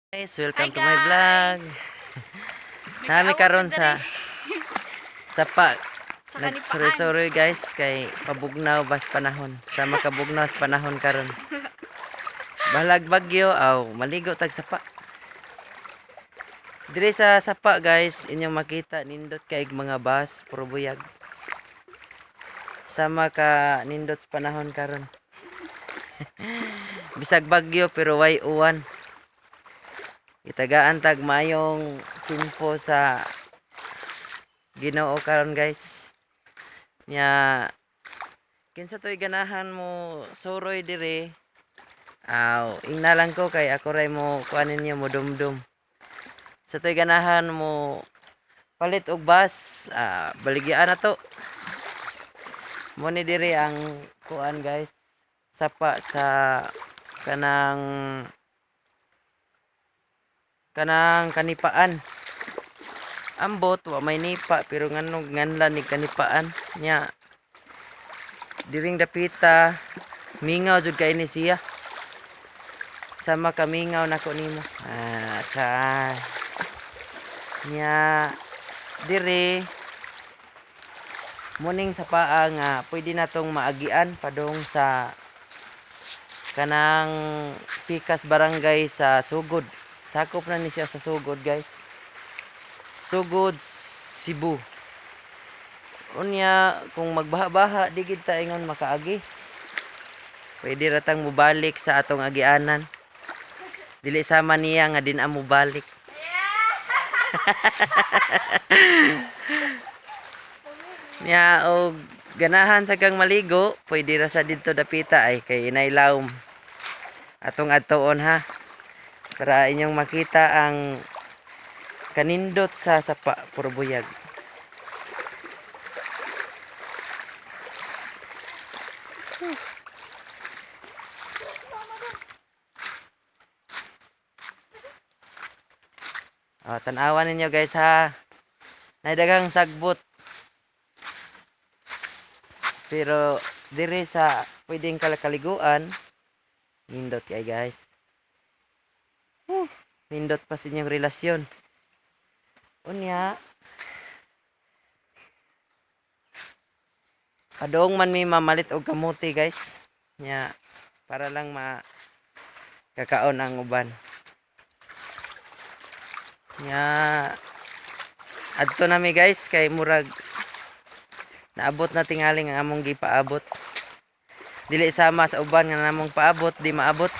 Guys, welcome to my vlog. Nami karon sa sapa. Sa Nagsuroy-suroy guys kay pabugnaw bas panahon. Sa makabugnaw sa panahon karon. Balag bagyo aw maligo tag sapa. Diri sa sapa guys, inyong makita nindot kay mga bus puro buyag. Sama ka nindot sa panahon karon. Bisag bagyo pero way uwan. Itagaan tag mayong timpo sa Ginoo karon guys. Nya kinsa toy ganahan mo suroy dire. Ingna lang ko kay ako ray mo kuanin niyo mo dumdum. Sa toy ganahan mo palit og bus, baligyan na to. Mo ni dire ang kuan guys. Sapa sa kanang kanipaan. Ambot wa may nipa pero nganlan ni kanipaan nya diring dapita mingaw jud kay ni siya. Sama ka mingaw nako nimo. Nya dire muning sa paa nga pwede natong maagian padung sa kanang Pikas Barangay sa Sugod. Sakop na ni siya sa Sugod guys. Sugod, Cebu. Unya kung magbaha-baha di gid ta ingon makaagi. Pwede ratang mubalik sa atong agianan. Dili sama niya nga din amo balik. Nya og ganahan sa kang maligo, pwede ra sa didto dapita ay kay inailawom. Atong adtoon ha. Para inyong makita ang kanindot sa sapa puro buyag. Tanawan ninyo guys ha. Naidagang sagbot. Pero dire sa pwedeng kaliguan, nindot kay guys. Nindot pa sa inyong relasyon. Unya padong man may mamalit og kamuti guys. Nya para lang kakaon ang uban. Nya adto nami guys kay murag naabot na tingaling ang among gipaabot. Dili sama sa uban nga namong paabot, di maabot.